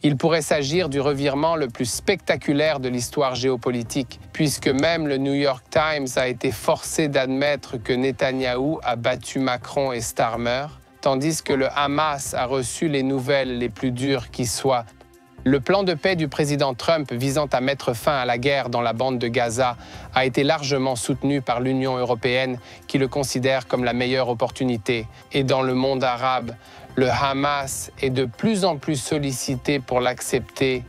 Il pourrait s'agir du revirement le plus spectaculaire de l'histoire géopolitique, puisque même le New York Times a été forcé d'admettre que Netanyahou a battu Macron et Starmer, tandis que le Hamas a reçu les nouvelles les plus dures qui soient. Le plan de paix du président Trump visant à mettre fin à la guerre dans la bande de Gaza a été largement soutenu par l'Union européenne qui le considère comme la meilleure opportunité. Et dans le monde arabe, le Hamas est de plus en plus sollicité pour l'accepter,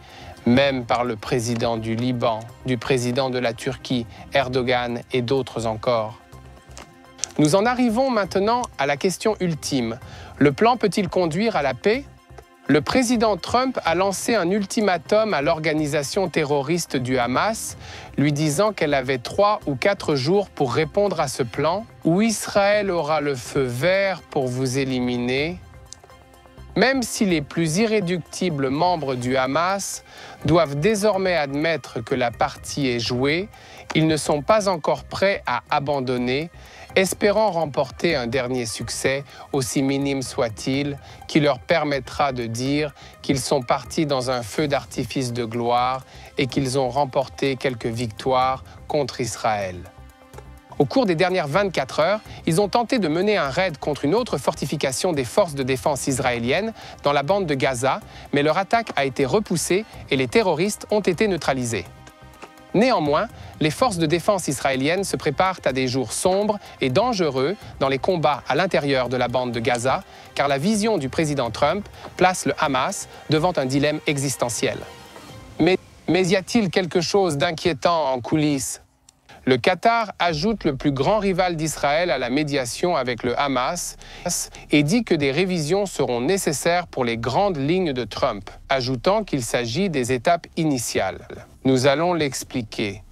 même par le président du Liban, du président de la Turquie, Erdogan et d'autres encore. Nous en arrivons maintenant à la question ultime. Le plan peut-il conduire à la paix ? Le président Trump a lancé un ultimatum à l'organisation terroriste du Hamas, lui disant qu'elle avait 3 ou 4 jours pour répondre à ce plan, où Israël aura le feu vert pour vous éliminer. Même si les plus irréductibles membres du Hamas doivent désormais admettre que la partie est jouée, ils ne sont pas encore prêts à abandonner, espérant remporter un dernier succès, aussi minime soit-il, qui leur permettra de dire qu'ils sont partis dans un feu d'artifice de gloire et qu'ils ont remporté quelques victoires contre Israël. Au cours des dernières 24 heures, ils ont tenté de mener un raid contre une autre fortification des forces de défense israéliennes dans la bande de Gaza, mais leur attaque a été repoussée et les terroristes ont été neutralisés. Néanmoins, les forces de défense israéliennes se préparent à des jours sombres et dangereux dans les combats à l'intérieur de la bande de Gaza, car la vision du président Trump place le Hamas devant un dilemme existentiel. Mais y a-t-il quelque chose d'inquiétant en coulisses ? Le Qatar ajoute le plus grand rival d'Israël à la médiation avec le Hamas et dit que des révisions seront nécessaires pour les grandes lignes de Trump, ajoutant qu'il s'agit des étapes initiales. Nous allons l'expliquer.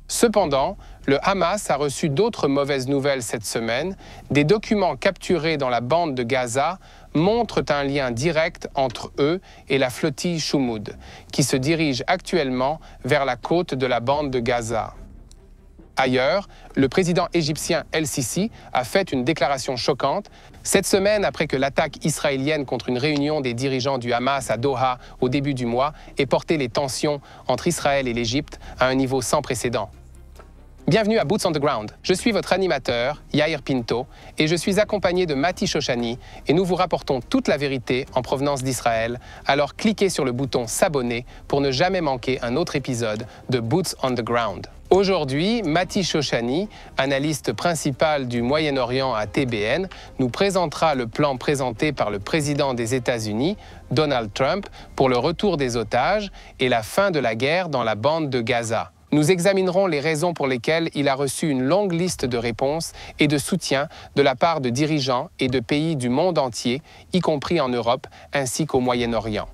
Cependant, le Hamas a reçu d'autres mauvaises nouvelles cette semaine. Des documents capturés dans la bande de Gaza montrent un lien direct entre eux et la flottille Shumuud, qui se dirige actuellement vers la côte de la bande de Gaza. Ailleurs, le président égyptien El-Sisi a fait une déclaration choquante. Cette semaine, après que l'attaque israélienne contre une réunion des dirigeants du Hamas à Doha au début du mois ait porté les tensions entre Israël et l'Égypte à un niveau sans précédent. Bienvenue à Boots on the Ground. Je suis votre animateur, Yair Pinto, et je suis accompagné de Mati Shoshani, et nous vous rapportons toute la vérité en provenance d'Israël. Alors cliquez sur le bouton s'abonner pour ne jamais manquer un autre épisode de Boots on the Ground. Aujourd'hui, Mati Shoshani, analyste principal du Moyen-Orient à TBN, nous présentera le plan présenté par le président des États-Unis, Donald Trump, pour le retour des otages et la fin de la guerre dans la bande de Gaza. Nous examinerons les raisons pour lesquelles il a reçu une longue liste de réponses et de soutien de la part de dirigeants et de pays du monde entier, y compris en Europe, ainsi qu'au Moyen-Orient.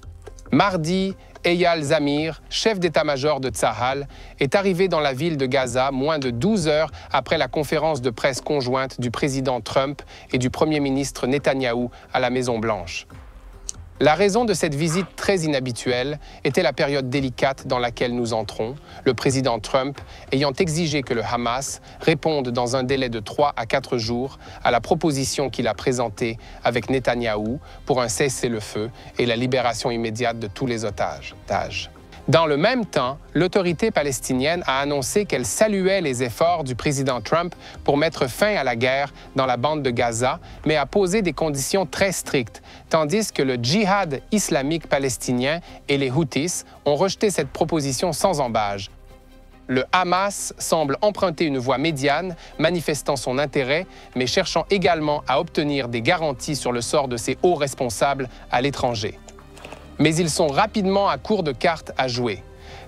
Mardi, Eyal Zamir, chef d'état-major de Tsahal, est arrivé dans la ville de Gaza moins de 12 heures après la conférence de presse conjointe du président Trump et du Premier ministre Netanyahou à la Maison-Blanche. La raison de cette visite très inhabituelle était la période délicate dans laquelle nous entrons, le président Trump ayant exigé que le Hamas réponde dans un délai de 3 à 4 jours à la proposition qu'il a présentée avec Netanyahou pour un cessez-le-feu et la libération immédiate de tous les otages. Dans le même temps, l'autorité palestinienne a annoncé qu'elle saluait les efforts du président Trump pour mettre fin à la guerre dans la bande de Gaza, mais a posé des conditions très strictes, tandis que le djihad islamique palestinien et les Houthis ont rejeté cette proposition sans ambages. Le Hamas semble emprunter une voie médiane, manifestant son intérêt, mais cherchant également à obtenir des garanties sur le sort de ses hauts responsables à l'étranger. Mais ils sont rapidement à court de cartes à jouer,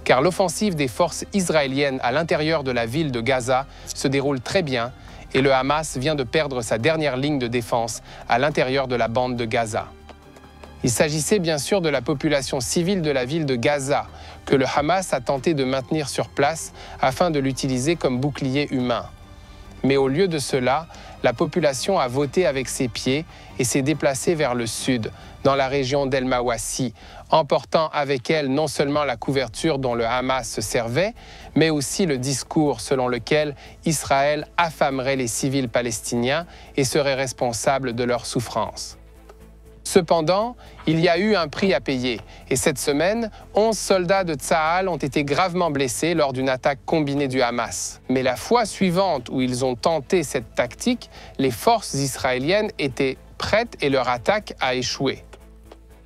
car l'offensive des forces israéliennes à l'intérieur de la ville de Gaza se déroule très bien et le Hamas vient de perdre sa dernière ligne de défense à l'intérieur de la bande de Gaza. Il s'agissait bien sûr de la population civile de la ville de Gaza, que le Hamas a tenté de maintenir sur place afin de l'utiliser comme bouclier humain. Mais au lieu de cela, la population a voté avec ses pieds et s'est déplacée vers le sud, dans la région d'El Mawassi, emportant avec elle non seulement la couverture dont le Hamas se servait, mais aussi le discours selon lequel Israël affamerait les civils palestiniens et serait responsable de leur souffrance. Cependant, il y a eu un prix à payer et cette semaine, 11 soldats de Tsahal ont été gravement blessés lors d'une attaque combinée du Hamas. Mais la fois suivante où ils ont tenté cette tactique, les forces israéliennes étaient prêtes et leur attaque a échoué.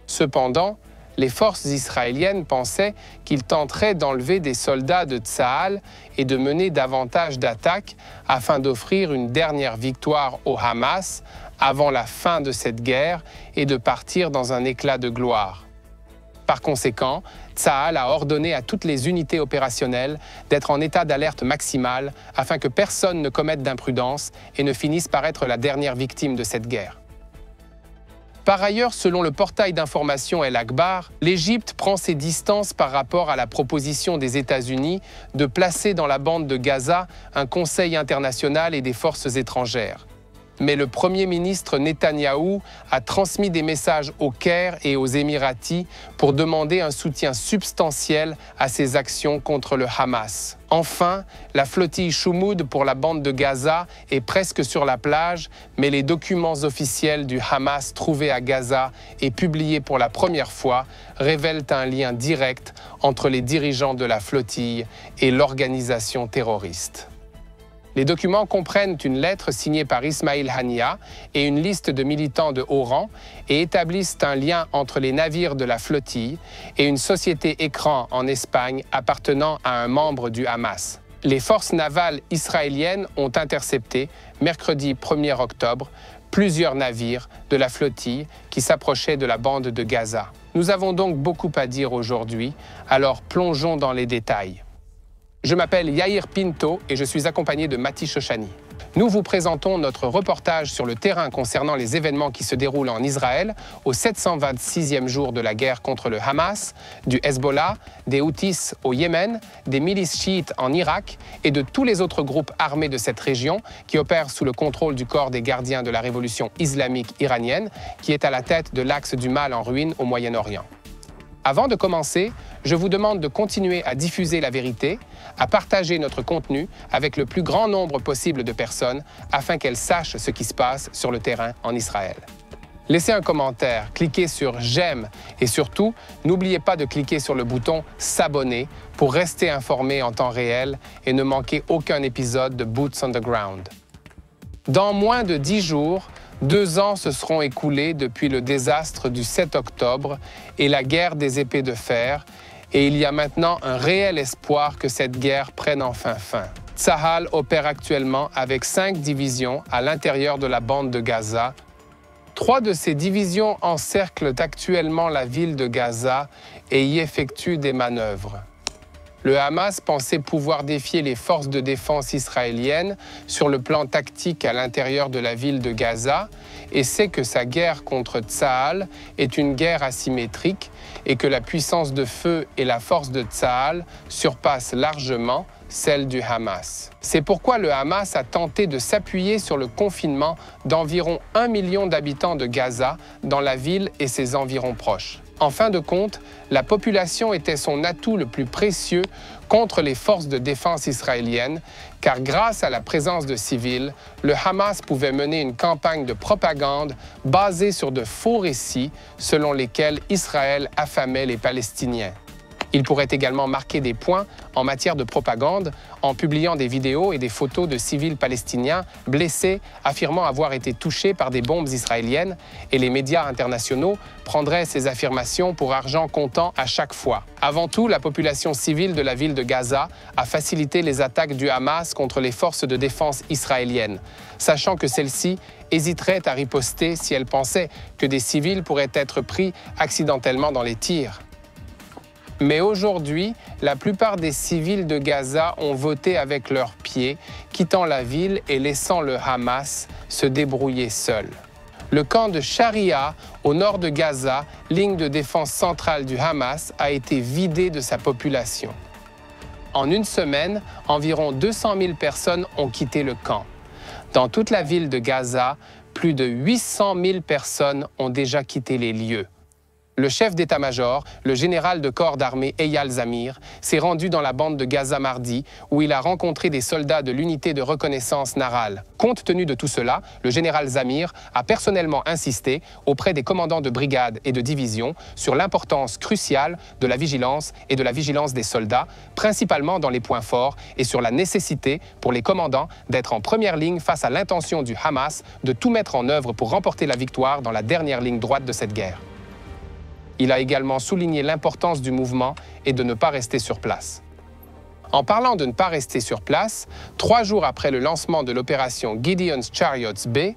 Cependant, les forces israéliennes pensaient qu'ils tenteraient d'enlever des soldats de Tsahal et de mener davantage d'attaques afin d'offrir une dernière victoire au Hamas avant la fin de cette guerre et de partir dans un éclat de gloire. Par conséquent, Tsahal a ordonné à toutes les unités opérationnelles d'être en état d'alerte maximale afin que personne ne commette d'imprudence et ne finisse par être la dernière victime de cette guerre. Par ailleurs, selon le portail d'information El Akhbar, l'Égypte prend ses distances par rapport à la proposition des États-Unis de placer dans la bande de Gaza un conseil international et des forces étrangères. Mais le Premier ministre Netanyahou a transmis des messages au Caire et aux Émiratis pour demander un soutien substantiel à ses actions contre le Hamas. Enfin, la flottille Shumuud pour la bande de Gaza est presque sur la plage, mais les documents officiels du Hamas trouvés à Gaza et publiés pour la première fois révèlent un lien direct entre les dirigeants de la flottille et l'organisation terroriste. Les documents comprennent une lettre signée par Ismail Haniyeh et une liste de militants de haut rang et établissent un lien entre les navires de la flottille et une société écran en Espagne appartenant à un membre du Hamas. Les forces navales israéliennes ont intercepté, mercredi 1er octobre, plusieurs navires de la flottille qui s'approchaient de la bande de Gaza. Nous avons donc beaucoup à dire aujourd'hui, alors plongeons dans les détails. Je m'appelle Yair Pinto et je suis accompagné de Mati Shoshani. Nous vous présentons notre reportage sur le terrain concernant les événements qui se déroulent en Israël au 726e jour de la guerre contre le Hamas, du Hezbollah, des Houthis au Yémen, des milices chiites en Irak et de tous les autres groupes armés de cette région qui opèrent sous le contrôle du corps des gardiens de la révolution islamique iranienne qui est à la tête de l'axe du mal en ruine au Moyen-Orient. Avant de commencer, je vous demande de continuer à diffuser la vérité, à partager notre contenu avec le plus grand nombre possible de personnes afin qu'elles sachent ce qui se passe sur le terrain en Israël. Laissez un commentaire, cliquez sur « J'aime » et surtout, n'oubliez pas de cliquer sur le bouton « S'abonner » pour rester informé en temps réel et ne manquer aucun épisode de Boots on the Ground. Dans moins de 10 jours, 2 ans se seront écoulés depuis le désastre du 7 octobre et la guerre des épées de fer, et il y a maintenant un réel espoir que cette guerre prenne enfin fin. Tsahal opère actuellement avec 5 divisions à l'intérieur de la bande de Gaza. 3 de ces divisions encerclent actuellement la ville de Gaza et y effectuent des manœuvres. Le Hamas pensait pouvoir défier les forces de défense israéliennes sur le plan tactique à l'intérieur de la ville de Gaza et sait que sa guerre contre Tsahal est une guerre asymétrique et que la puissance de feu et la force de Tsahal surpassent largement celle du Hamas. C'est pourquoi le Hamas a tenté de s'appuyer sur le confinement d'environ 1 million d'habitants de Gaza dans la ville et ses environs proches. En fin de compte, la population était son atout le plus précieux contre les forces de défense israéliennes, car grâce à la présence de civils, le Hamas pouvait mener une campagne de propagande basée sur de faux récits selon lesquels Israël affamait les Palestiniens. Il pourrait également marquer des points en matière de propagande en publiant des vidéos et des photos de civils palestiniens blessés, affirmant avoir été touchés par des bombes israéliennes, et les médias internationaux prendraient ces affirmations pour argent comptant à chaque fois. Avant tout, la population civile de la ville de Gaza a facilité les attaques du Hamas contre les forces de défense israéliennes, sachant que celles-ci hésiteraient à riposter si elles pensaient que des civils pourraient être pris accidentellement dans les tirs. Mais aujourd'hui, la plupart des civils de Gaza ont voté avec leurs pieds, quittant la ville et laissant le Hamas se débrouiller seul. Le camp de Sharia, au nord de Gaza, ligne de défense centrale du Hamas, a été vidé de sa population. En une semaine, environ 200 000 personnes ont quitté le camp. Dans toute la ville de Gaza, plus de 800 000 personnes ont déjà quitté les lieux. le chef d'état-major, le général de corps d'armée Eyal Zamir, s'est rendu dans la bande de Gaza mardi, où il a rencontré des soldats de l'unité de reconnaissance Nahal. Compte tenu de tout cela, le général Zamir a personnellement insisté auprès des commandants de brigade et de division sur l'importance cruciale de la vigilance et de la vigilance des soldats, principalement dans les points forts, et sur la nécessité pour les commandants d'être en première ligne face à l'intention du Hamas de tout mettre en œuvre pour remporter la victoire dans la dernière ligne droite de cette guerre. Il a également souligné l'importance du mouvement et de ne pas rester sur place. En parlant de ne pas rester sur place, 3 jours après le lancement de l'opération Gideon's Chariots B,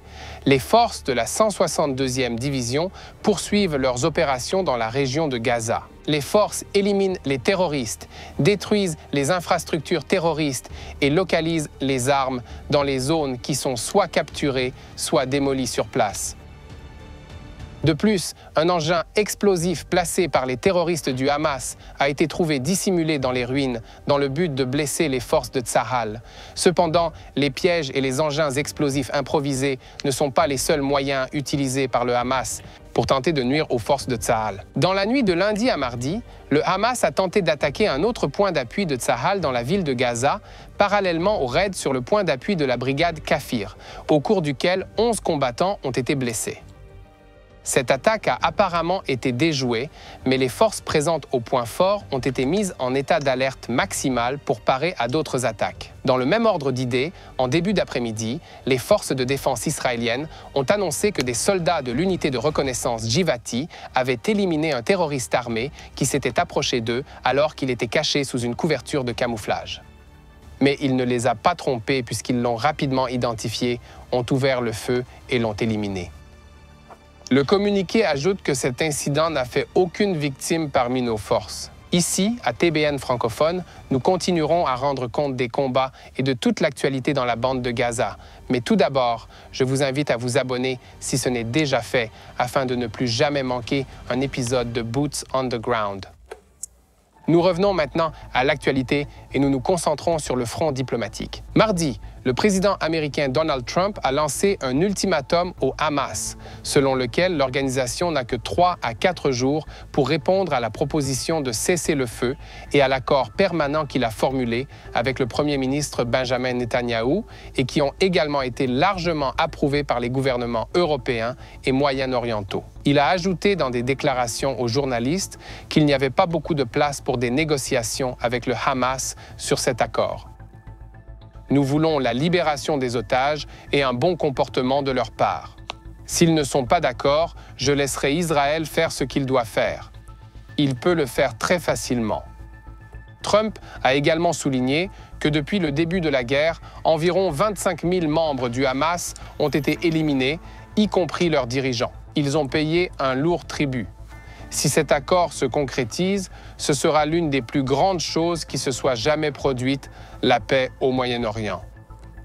les forces de la 162e division poursuivent leurs opérations dans la région de Gaza. Les forces éliminent les terroristes, détruisent les infrastructures terroristes et localisent les armes dans les zones qui sont soit capturées, soit démolies sur place. De plus, un engin explosif placé par les terroristes du Hamas a été trouvé dissimulé dans les ruines dans le but de blesser les forces de Tsahal. Cependant, les pièges et les engins explosifs improvisés ne sont pas les seuls moyens utilisés par le Hamas pour tenter de nuire aux forces de Tsahal. Dans la nuit de lundi à mardi, le Hamas a tenté d'attaquer un autre point d'appui de Tsahal dans la ville de Gaza, parallèlement au raid sur le point d'appui de la brigade Kafir, au cours duquel 11 combattants ont été blessés. Cette attaque a apparemment été déjouée, mais les forces présentes au point fort ont été mises en état d'alerte maximale pour parer à d'autres attaques. Dans le même ordre d'idées, en début d'après-midi, les forces de défense israéliennes ont annoncé que des soldats de l'unité de reconnaissance Givati avaient éliminé un terroriste armé qui s'était approché d'eux alors qu'il était caché sous une couverture de camouflage. Mais il ne les a pas trompés puisqu'ils l'ont rapidement identifié, ont ouvert le feu et l'ont éliminé. Le communiqué ajoute que cet incident n'a fait aucune victime parmi nos forces. Ici, à TBN francophone, nous continuerons à rendre compte des combats et de toute l'actualité dans la bande de Gaza. Mais tout d'abord, je vous invite à vous abonner si ce n'est déjà fait, afin de ne plus jamais manquer un épisode de Boots on the Ground. Nous revenons maintenant à l'actualité et nous nous concentrons sur le front diplomatique. Mardi, le président américain Donald Trump a lancé un ultimatum au Hamas, selon lequel l'organisation n'a que 3 à 4 jours pour répondre à la proposition de cessez-le-feu et à l'accord permanent qu'il a formulé avec le Premier ministre Benjamin Netanyahou et qui ont également été largement approuvés par les gouvernements européens et moyen-orientaux. Il a ajouté dans des déclarations aux journalistes qu'il n'y avait pas beaucoup de place pour des négociations avec le Hamas sur cet accord. Nous voulons la libération des otages et un bon comportement de leur part. S'ils ne sont pas d'accord, je laisserai Israël faire ce qu'il doit faire. Il peut le faire très facilement. Trump a également souligné que depuis le début de la guerre, environ 25 000 membres du Hamas ont été éliminés, y compris leurs dirigeants. Ils ont payé un lourd tribut. Si cet accord se concrétise, ce sera l'une des plus grandes choses qui se soit jamais produite, la paix au Moyen-Orient.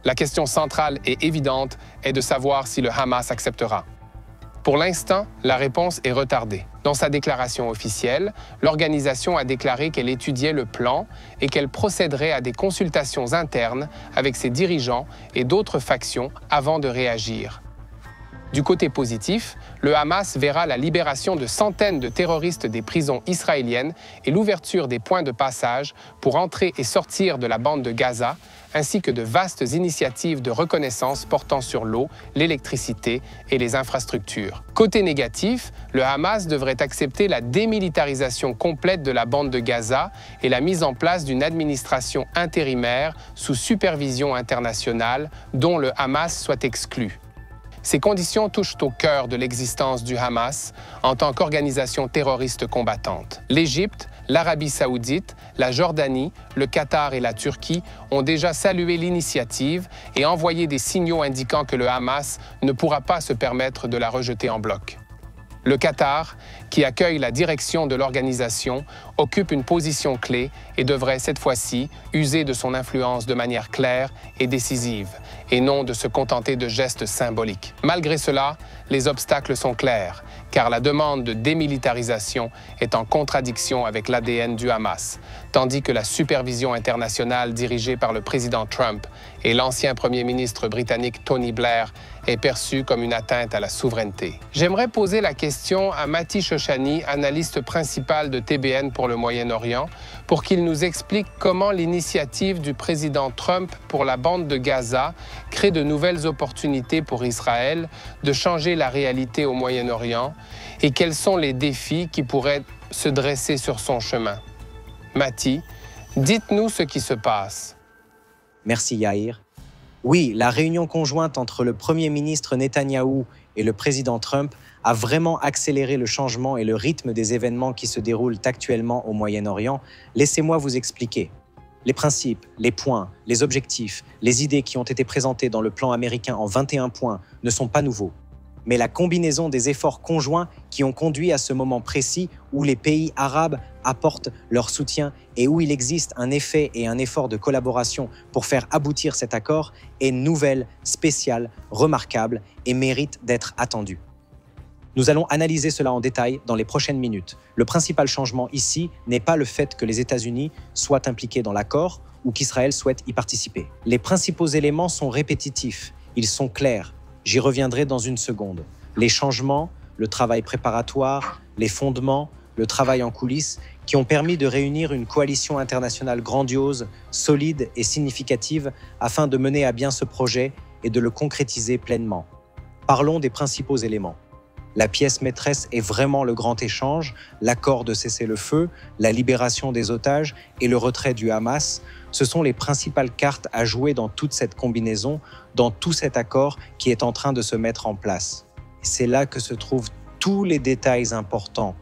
La question centrale et évidente est de savoir si le Hamas acceptera. Pour l'instant, la réponse est retardée. Dans sa déclaration officielle, l'organisation a déclaré qu'elle étudiait le plan et qu'elle procéderait à des consultations internes avec ses dirigeants et d'autres factions avant de réagir. Du côté positif, le Hamas verra la libération de centaines de terroristes des prisons israéliennes et l'ouverture des points de passage pour entrer et sortir de la bande de Gaza, ainsi que de vastes initiatives de reconnaissance portant sur l'eau, l'électricité et les infrastructures. Côté négatif, le Hamas devrait accepter la démilitarisation complète de la bande de Gaza et la mise en place d'une administration intérimaire sous supervision internationale dont le Hamas soit exclu. Ces conditions touchent au cœur de l'existence du Hamas en tant qu'organisation terroriste combattante. L'Égypte, l'Arabie saoudite, la Jordanie, le Qatar et la Turquie ont déjà salué l'initiative et envoyé des signaux indiquant que le Hamas ne pourra pas se permettre de la rejeter en bloc. Le Qatar, qui accueille la direction de l'organisation, occupe une position clé et devrait cette fois-ci user de son influence de manière claire et décisive, et non de se contenter de gestes symboliques. Malgré cela, les obstacles sont clairs, car la demande de démilitarisation est en contradiction avec l'ADN du Hamas, tandis que la supervision internationale dirigée par le président Trump et l'ancien premier ministre britannique Tony Blair est perçue comme une atteinte à la souveraineté. J'aimerais poser la question à Mati Shoshani, analyste principal de TBN pour le Moyen-Orient, pour qu'il nous explique comment l'initiative du président Trump pour la bande de Gaza crée de nouvelles opportunités pour Israël de changer la réalité au Moyen-Orient et quels sont les défis qui pourraient se dresser sur son chemin. Mati, dites-nous ce qui se passe. Merci Yair. Oui, la réunion conjointe entre le Premier ministre Netanyahou et le président Trump a vraiment accéléré le changement et le rythme des événements qui se déroulent actuellement au Moyen-Orient. Laissez-moi vous expliquer. Les principes, les points, les objectifs, les idées qui ont été présentées dans le plan américain en 21 points ne sont pas nouveaux. Mais la combinaison des efforts conjoints qui ont conduit à ce moment précis où les pays arabes apportent leur soutien et où il existe un effet et un effort de collaboration pour faire aboutir cet accord est nouvelle, spéciale, remarquable et mérite d'être attendue. Nous allons analyser cela en détail dans les prochaines minutes. Le principal changement ici n'est pas le fait que les États-Unis soient impliqués dans l'accord ou qu'Israël souhaite y participer. Les principaux éléments sont répétitifs, ils sont clairs. J'y reviendrai dans une seconde. Les changements, le travail préparatoire, les fondements, le travail en coulisses qui ont permis de réunir une coalition internationale grandiose, solide et significative afin de mener à bien ce projet et de le concrétiser pleinement. Parlons des principaux éléments. La pièce maîtresse est vraiment le grand échange, l'accord de cessez-le-feu, la libération des otages et le retrait du Hamas. Ce sont les principales cartes à jouer dans toute cette combinaison, dans tout cet accord qui est en train de se mettre en place. C'est là que se trouvent tous les détails importants.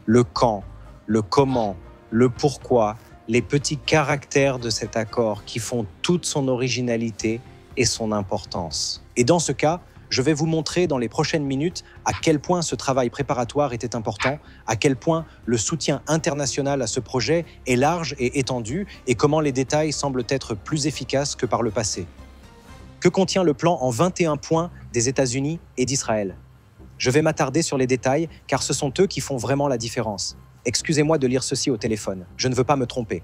Le quand, le comment, le pourquoi, les petits caractères de cet accord qui font toute son originalité et son importance. Et dans ce cas, je vais vous montrer dans les prochaines minutes à quel point ce travail préparatoire était important, à quel point le soutien international à ce projet est large et étendu et comment les détails semblent être plus efficaces que par le passé. Que contient le plan en 21 points des États-Unis et d'Israël? Je vais m'attarder sur les détails car ce sont eux qui font vraiment la différence. Excusez-moi de lire ceci au téléphone, je ne veux pas me tromper.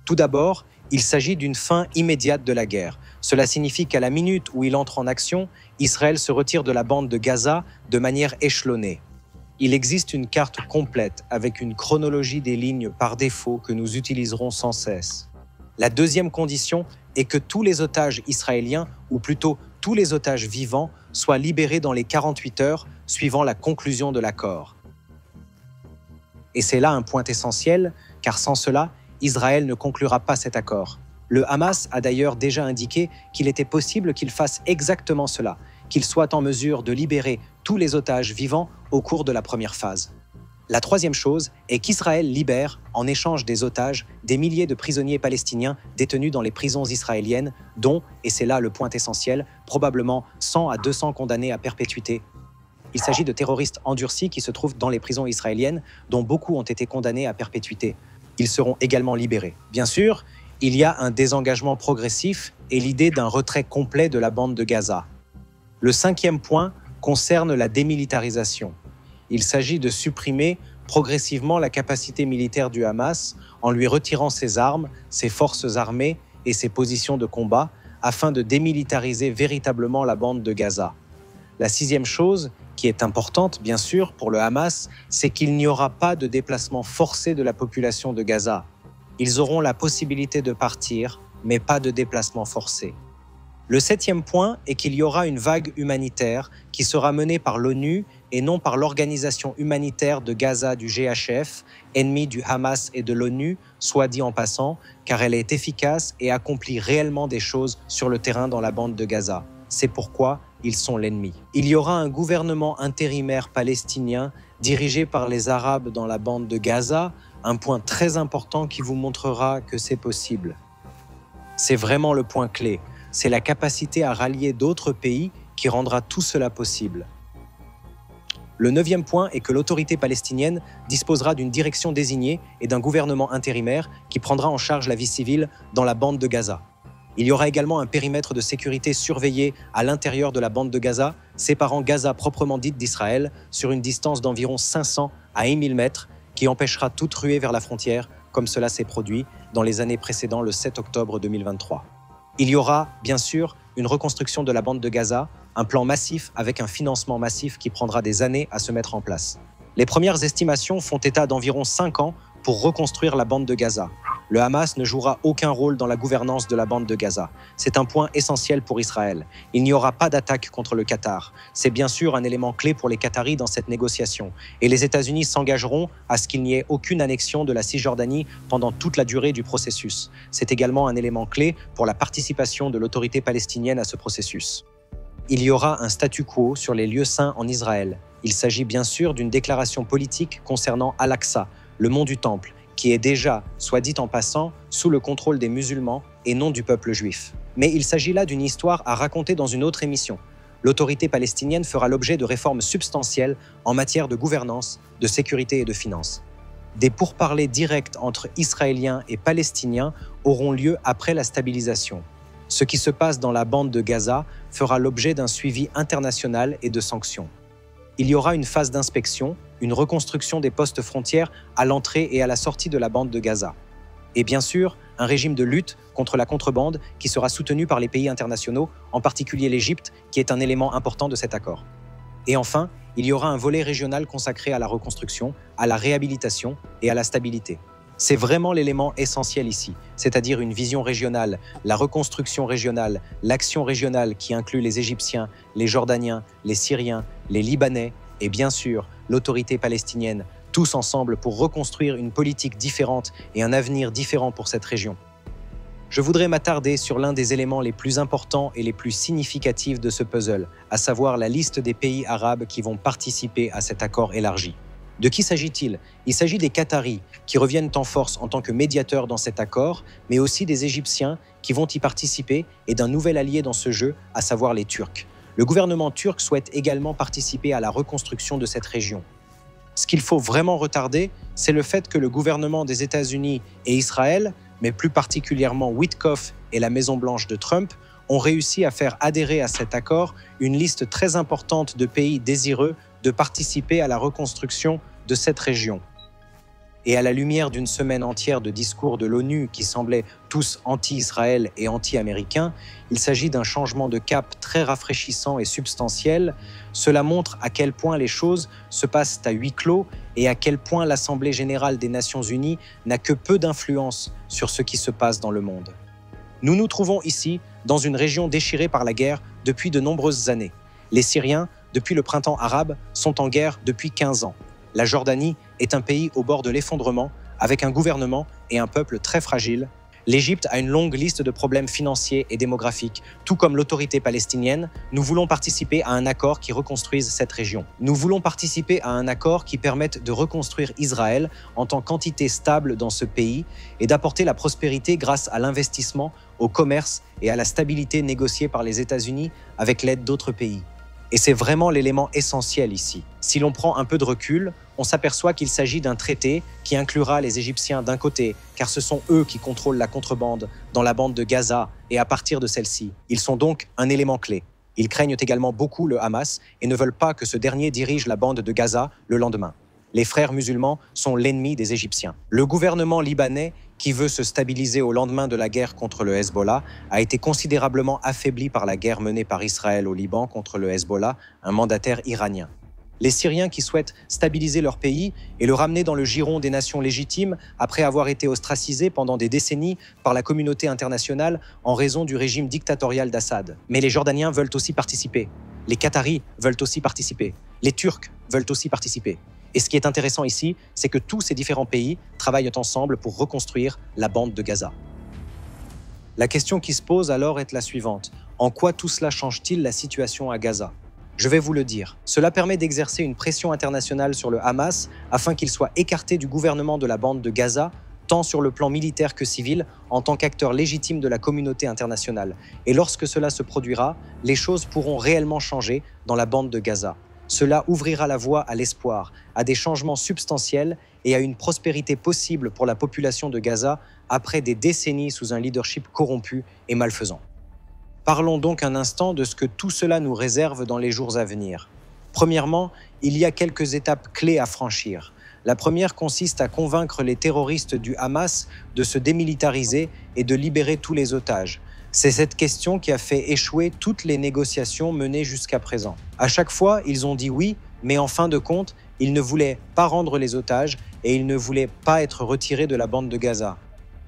Tout d'abord, il s'agit d'une fin immédiate de la guerre. Cela signifie qu'à la minute où il entre en action, Israël se retire de la bande de Gaza de manière échelonnée. Il existe une carte complète avec une chronologie des lignes par défaut que nous utiliserons sans cesse. La deuxième condition est que tous les otages israéliens, ou plutôt tous les otages vivants, soient libérés dans les 48 heures suivant la conclusion de l'accord. Et c'est là un point essentiel, car sans cela, Israël ne conclura pas cet accord. Le Hamas a d'ailleurs déjà indiqué qu'il était possible qu'il fasse exactement cela, qu'il soit en mesure de libérer tous les otages vivants au cours de la première phase. La troisième chose est qu'Israël libère, en échange des otages, des milliers de prisonniers palestiniens détenus dans les prisons israéliennes, dont, et c'est là le point essentiel, probablement 100 à 200 condamnés à perpétuité. Il s'agit de terroristes endurcis qui se trouvent dans les prisons israéliennes, dont beaucoup ont été condamnés à perpétuité. Ils seront également libérés. Bien sûr, il y a un désengagement progressif et l'idée d'un retrait complet de la bande de Gaza. Le cinquième point concerne la démilitarisation. Il s'agit de supprimer progressivement la capacité militaire du Hamas en lui retirant ses armes, ses forces armées et ses positions de combat afin de démilitariser véritablement la bande de Gaza. La sixième chose, qui est importante bien sûr pour le Hamas, c'est qu'il n'y aura pas de déplacement forcé de la population de Gaza. Ils auront la possibilité de partir, mais pas de déplacement forcé. Le septième point est qu'il y aura une vague humanitaire qui sera menée par l'ONU et non par l'organisation humanitaire de Gaza du GHF, ennemi du Hamas et de l'ONU, soit dit en passant, car elle est efficace et accomplit réellement des choses sur le terrain dans la bande de Gaza. C'est pourquoi ils sont l'ennemi. Il y aura un gouvernement intérimaire palestinien dirigé par les Arabes dans la bande de Gaza, un point très important qui vous montrera que c'est possible. C'est vraiment le point clé. C'est la capacité à rallier d'autres pays qui rendra tout cela possible. Le neuvième point est que l'autorité palestinienne disposera d'une direction désignée et d'un gouvernement intérimaire qui prendra en charge la vie civile dans la bande de Gaza. Il y aura également un périmètre de sécurité surveillé à l'intérieur de la bande de Gaza, séparant Gaza proprement dite d'Israël sur une distance d'environ 500 à 1000 mètres, qui empêchera toute ruée vers la frontière, comme cela s'est produit dans les années précédant le 7 octobre 2023. Il y aura, bien sûr, une reconstruction de la bande de Gaza, un plan massif avec un financement massif qui prendra des années à se mettre en place. Les premières estimations font état d'environ 5 ans pour reconstruire la bande de Gaza. Le Hamas ne jouera aucun rôle dans la gouvernance de la bande de Gaza. C'est un point essentiel pour Israël. Il n'y aura pas d'attaque contre le Qatar. C'est bien sûr un élément clé pour les Qataris dans cette négociation. Et les États-Unis s'engageront à ce qu'il n'y ait aucune annexion de la Cisjordanie pendant toute la durée du processus. C'est également un élément clé pour la participation de l'autorité palestinienne à ce processus. Il y aura un statu quo sur les lieux saints en Israël. Il s'agit bien sûr d'une déclaration politique concernant Al-Aqsa, le mont du Temple, qui est déjà, soit dit en passant, sous le contrôle des musulmans et non du peuple juif. Mais il s'agit là d'une histoire à raconter dans une autre émission. L'autorité palestinienne fera l'objet de réformes substantielles en matière de gouvernance, de sécurité et de finances. Des pourparlers directs entre Israéliens et Palestiniens auront lieu après la stabilisation. Ce qui se passe dans la bande de Gaza fera l'objet d'un suivi international et de sanctions. Il y aura une phase d'inspection, une reconstruction des postes frontières à l'entrée et à la sortie de la bande de Gaza. Et bien sûr, un régime de lutte contre la contrebande qui sera soutenu par les pays internationaux, en particulier l'Égypte, qui est un élément important de cet accord. Et enfin, il y aura un volet régional consacré à la reconstruction, à la réhabilitation et à la stabilité. C'est vraiment l'élément essentiel ici, c'est-à-dire une vision régionale, la reconstruction régionale, l'action régionale qui inclut les Égyptiens, les Jordaniens, les Syriens, les Libanais et bien sûr l'autorité palestinienne, tous ensemble pour reconstruire une politique différente et un avenir différent pour cette région. Je voudrais m'attarder sur l'un des éléments les plus importants et les plus significatifs de ce puzzle, à savoir la liste des pays arabes qui vont participer à cet accord élargi. De qui s'agit-il? Il s'agit des Qataris qui reviennent en force en tant que médiateurs dans cet accord, mais aussi des Égyptiens qui vont y participer et d'un nouvel allié dans ce jeu, à savoir les Turcs. Le gouvernement turc souhaite également participer à la reconstruction de cette région. Ce qu'il faut vraiment retarder, c'est le fait que le gouvernement des États-Unis et Israël, mais plus particulièrement Witkoff et la Maison-Blanche de Trump, ont réussi à faire adhérer à cet accord une liste très importante de pays désireux de participer à la reconstruction de cette région. Et à la lumière d'une semaine entière de discours de l'ONU qui semblaient tous anti-Israël et anti-américains, il s'agit d'un changement de cap très rafraîchissant et substantiel. Cela montre à quel point les choses se passent à huis clos et à quel point l'Assemblée générale des Nations unies n'a que peu d'influence sur ce qui se passe dans le monde. Nous nous trouvons ici dans une région déchirée par la guerre depuis de nombreuses années. Les Syriens, depuis le printemps arabe, sont en guerre depuis 15 ans. La Jordanie est un pays au bord de l'effondrement, avec un gouvernement et un peuple très fragile. L'Égypte a une longue liste de problèmes financiers et démographiques. Tout comme l'autorité palestinienne, nous voulons participer à un accord qui reconstruise cette région. Nous voulons participer à un accord qui permette de reconstruire Israël en tant qu'entité stable dans ce pays et d'apporter la prospérité grâce à l'investissement, au commerce et à la stabilité négociée par les États-Unis avec l'aide d'autres pays. Et c'est vraiment l'élément essentiel ici. Si l'on prend un peu de recul, on s'aperçoit qu'il s'agit d'un traité qui inclura les Égyptiens d'un côté, car ce sont eux qui contrôlent la contrebande dans la bande de Gaza et à partir de celle-ci. Ils sont donc un élément clé. Ils craignent également beaucoup le Hamas et ne veulent pas que ce dernier dirige la bande de Gaza le lendemain. Les frères musulmans sont l'ennemi des Égyptiens. Le gouvernement libanais, qui veut se stabiliser au lendemain de la guerre contre le Hezbollah, a été considérablement affaibli par la guerre menée par Israël au Liban contre le Hezbollah, un mandataire iranien. Les Syriens qui souhaitent stabiliser leur pays et le ramener dans le giron des nations légitimes après avoir été ostracisés pendant des décennies par la communauté internationale en raison du régime dictatorial d'Assad. Mais les Jordaniens veulent aussi participer. Les Qataris veulent aussi participer. Les Turcs veulent aussi participer. Et ce qui est intéressant ici, c'est que tous ces différents pays travaillent ensemble pour reconstruire la bande de Gaza. La question qui se pose alors est la suivante. En quoi tout cela change-t-il la situation à Gaza ? Je vais vous le dire. Cela permet d'exercer une pression internationale sur le Hamas afin qu'il soit écarté du gouvernement de la bande de Gaza, tant sur le plan militaire que civil, en tant qu'acteur légitime de la communauté internationale. Et lorsque cela se produira, les choses pourront réellement changer dans la bande de Gaza. cela ouvrira la voie à l'espoir, à des changements substantiels et à une prospérité possible pour la population de Gaza après des décennies sous un leadership corrompu et malfaisant. Parlons donc un instant de ce que tout cela nous réserve dans les jours à venir. Premièrement, il y a quelques étapes clés à franchir. La première consiste à convaincre les terroristes du Hamas de se démilitariser et de libérer tous les otages. C'est cette question qui a fait échouer toutes les négociations menées jusqu'à présent. À chaque fois, ils ont dit oui, mais en fin de compte, ils ne voulaient pas rendre les otages et ils ne voulaient pas être retirés de la bande de Gaza.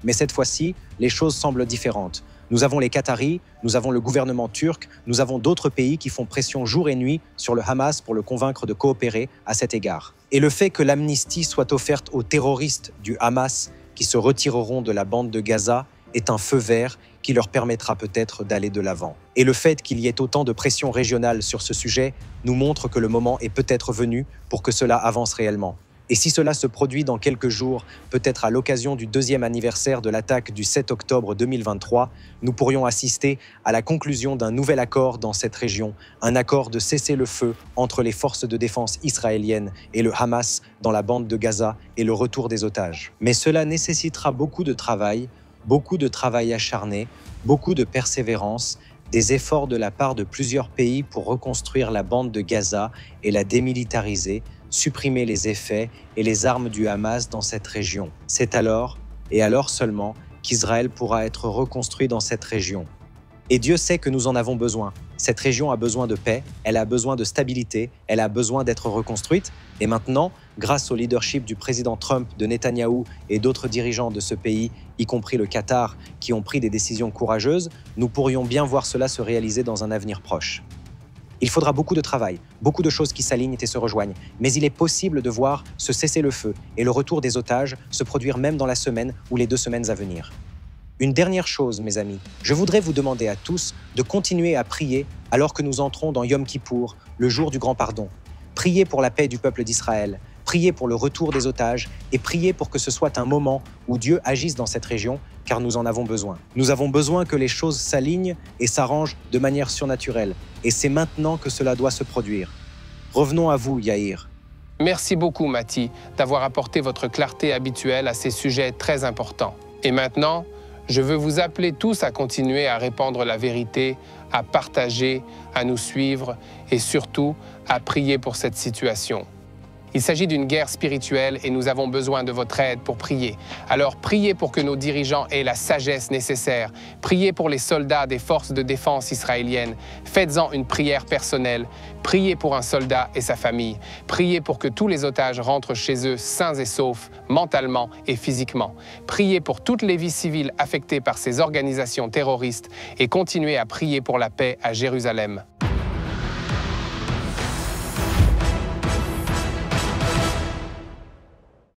Mais cette fois-ci, les choses semblent différentes. Nous avons les Qataris, nous avons le gouvernement turc, nous avons d'autres pays qui font pression jour et nuit sur le Hamas pour le convaincre de coopérer à cet égard. Et le fait que l'amnistie soit offerte aux terroristes du Hamas qui se retireront de la bande de Gaza est un feu vert qui leur permettra peut-être d'aller de l'avant. Et le fait qu'il y ait autant de pression régionale sur ce sujet nous montre que le moment est peut-être venu pour que cela avance réellement. Et si cela se produit dans quelques jours, peut-être à l'occasion du 2e anniversaire de l'attaque du 7 octobre 2023, nous pourrions assister à la conclusion d'un nouvel accord dans cette région, un accord de cessez-le-feu entre les forces de défense israéliennes et le Hamas dans la bande de Gaza et le retour des otages. Mais cela nécessitera beaucoup de travail acharné, beaucoup de persévérance, des efforts de la part de plusieurs pays pour reconstruire la bande de Gaza et la démilitariser, supprimer les effets et les armes du Hamas dans cette région. C'est alors, et alors seulement, qu'Israël pourra être reconstruit dans cette région. Et Dieu sait que nous en avons besoin. Cette région a besoin de paix, elle a besoin de stabilité, elle a besoin d'être reconstruite. Et maintenant, grâce au leadership du président Trump, de Netanyahou et d'autres dirigeants de ce pays, y compris le Qatar, qui ont pris des décisions courageuses, nous pourrions bien voir cela se réaliser dans un avenir proche. Il faudra beaucoup de travail, beaucoup de choses qui s'alignent et se rejoignent, mais il est possible de voir ce cessez-le-feu et le retour des otages se produire même dans la semaine ou les 2 semaines à venir. Une dernière chose, mes amis, je voudrais vous demander à tous de continuer à prier alors que nous entrons dans Yom Kippour, le jour du grand pardon. Priez pour la paix du peuple d'Israël, priez pour le retour des otages et priez pour que ce soit un moment où Dieu agisse dans cette région, car nous en avons besoin. Nous avons besoin que les choses s'alignent et s'arrangent de manière surnaturelle. Et c'est maintenant que cela doit se produire. Revenons à vous, Yair. Merci beaucoup, Mati, d'avoir apporté votre clarté habituelle à ces sujets très importants. Et maintenant, je veux vous appeler tous à continuer à répandre la vérité, à partager, à nous suivre et surtout à prier pour cette situation. Il s'agit d'une guerre spirituelle et nous avons besoin de votre aide pour prier. Alors priez pour que nos dirigeants aient la sagesse nécessaire. Priez pour les soldats des forces de défense israéliennes. Faites-en une prière personnelle. Priez pour un soldat et sa famille. Priez pour que tous les otages rentrent chez eux sains et saufs, mentalement et physiquement. Priez pour toutes les vies civiles affectées par ces organisations terroristes et continuez à prier pour la paix à Jérusalem.